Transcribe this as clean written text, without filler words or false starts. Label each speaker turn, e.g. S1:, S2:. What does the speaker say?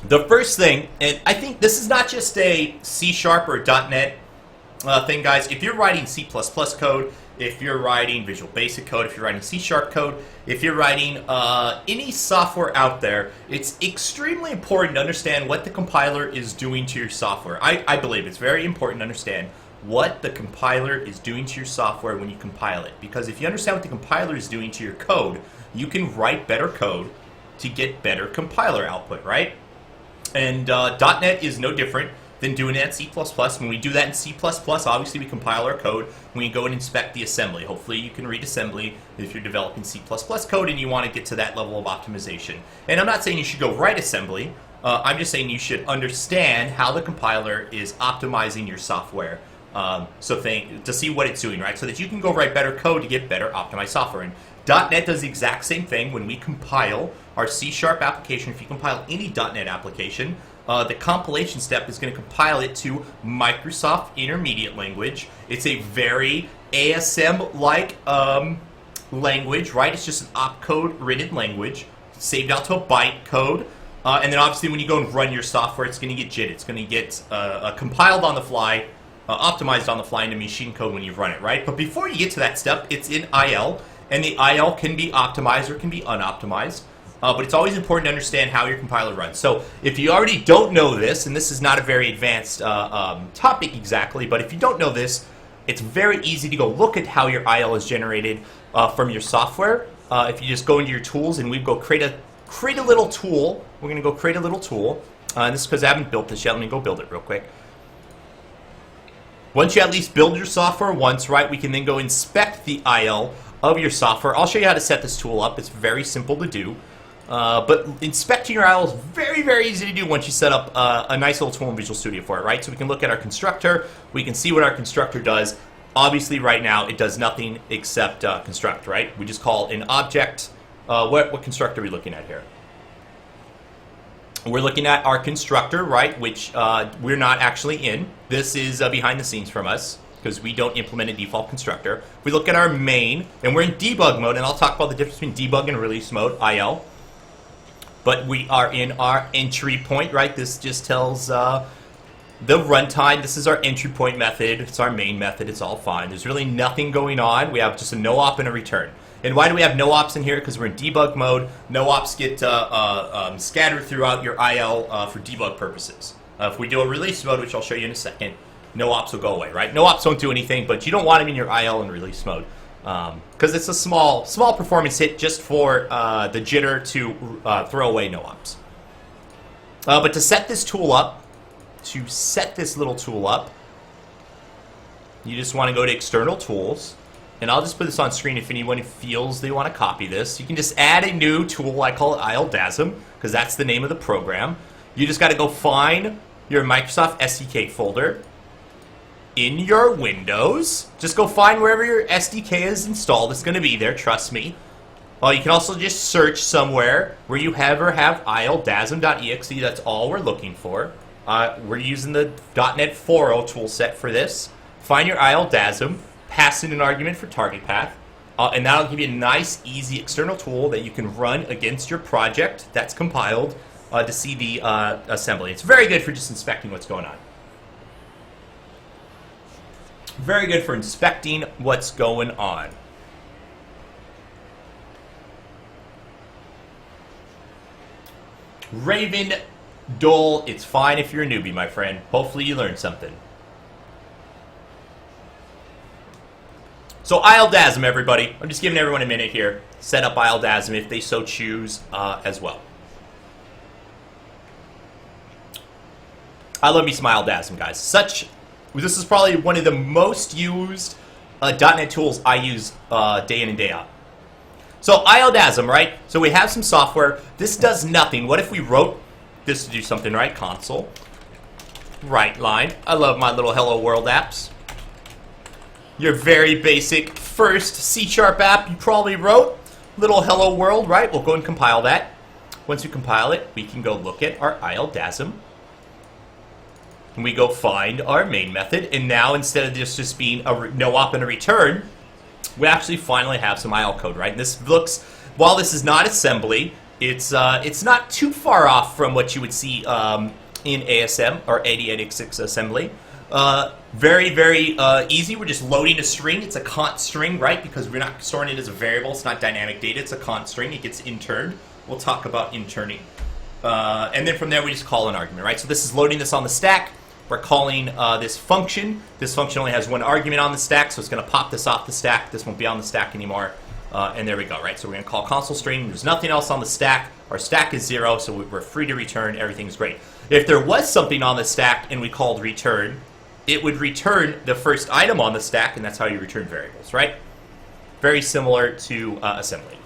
S1: The first thing, and I think this is not just a C# or a .NET thing, guys. If you're writing C++ code, if you're writing Visual Basic code, if you're writing C# code, if you're writing any software out there, it's extremely important to understand what the compiler is doing to your software. I believe it's very important to understand what the compiler is doing to your software when you compile it. Because if you understand what the compiler is doing to your code, you can write better code to get better compiler output, right? And .NET is no different than doing it at C++. When we do that in C++, obviously we compile our code. We go and inspect the assembly. Hopefully you can read assembly if you're developing C++ code and you want to get to that level of optimization. And I'm not saying you should go write assembly. I'm just saying you should understand how the compiler is optimizing your software to see what it's doing, right? So that you can go write better code to get better optimized software. And .NET does the exact same thing when we compile our C# application. If you compile any .NET application, the compilation step is going to compile it to Microsoft Intermediate Language. It's a very ASM-like language, right? It's just an opcode written language, saved out to a byte code. And then obviously when you go and run your software, it's going to get JIT. It's going to get compiled on the fly, optimized on the fly into machine code when you run it, right? But before you get to that step, it's in IL. And the IL can be optimized or can be unoptimized. But it's always important to understand how your compiler runs. So if you already don't know this, and this is not a very advanced topic exactly, but if you don't know this, it's very easy to go look at how your IL is generated from your software. If you just go into your tools and we go create a little tool. We're going to go create a little tool. And this is because I haven't built this yet. Let me go build it real quick. Once you at least build your software once, right, we can then go inspect the IL of your software. I'll show you how to set this tool up. It's very simple to do. But inspecting your IL is very, very easy to do once you set up a nice little tool in Visual Studio for it, right? So we can look at our constructor. We can see what our constructor does. Obviously, right now, it does nothing except construct, right? We just call an object. What constructor are we looking at here? We're looking at our constructor, right, which we're not actually in. This is behind the scenes from us, because we don't implement a default constructor. We look at our main, and we're in debug mode, and I'll talk about the difference between debug and release mode, IL. But we are in our entry point, right? This just tells the runtime. This is our entry point method. It's our main method. It's all fine. There's really nothing going on. We have just a no op and a return. And why do we have no ops in here? Because we're in debug mode. No ops get scattered throughout your IL for debug purposes. If we do a release mode, which I'll show you in a second, no ops will go away, right? No ops don't do anything, but you don't want them in your IL and release mode. Because it's a small performance hit just for the jitter to throw away no ops. But to set this tool up, little tool up, you just want to go to external tools, and I'll just put this on screen if anyone feels they want to copy this. You can just add a new tool. I call it ILDASM because that's the name of the program. You just got to go find your Microsoft SDK folder in your Windows. Just go find wherever your SDK is installed. It's going to be there, trust me. You can also just search somewhere where you ever have ILDASM.exe. That's all we're looking for. We're using the .NET 4.0 tool set for this. Find your ILDASM, pass in an argument for target path, and that'll give you a nice, easy external tool that you can run against your project that's compiled to see the assembly. It's very good for just inspecting what's going on. Very good for inspecting what's going on. Raven Dole, it's fine if you're a newbie, my friend. Hopefully you learned something. So ILDASM, everybody. I'm just giving everyone a minute here. Set up ILDASM if they so choose as well. I love me some ILDASM, guys. This is probably one of the most used .NET tools I use day in and day out. So ILDASM, right? So we have some software. This does nothing. What if we wrote this to do something, right? Console. Right line. I love my little Hello World apps. Your very basic first C# app you probably wrote. Little Hello World, right? We'll go and compile that. Once we compile it, we can go look at our ILDASM. And we go find our main method. And now instead of this just being a no op and a return, we actually finally have some IL code, right? And this looks, while this is not assembly, It's not too far off from what you would see in ASM or 8086 assembly. Very, very easy. We're just loading a string. It's a const string, right? Because we're not storing it as a variable. It's not dynamic data. It's a const string. It gets interned. We'll talk about interning. And then from there, we just call an argument, right? So this is loading this on the stack. We're calling this function. This function only has one argument on the stack, so it's going to pop this off the stack. This won't be on the stack anymore. And there we go, right? So we're going to call console string. There's nothing else on the stack. Our stack is 0, so we're free to return. Everything's great. If there was something on the stack and we called return, it would return the first item on the stack, and that's how you return variables, right? Very similar to assembly.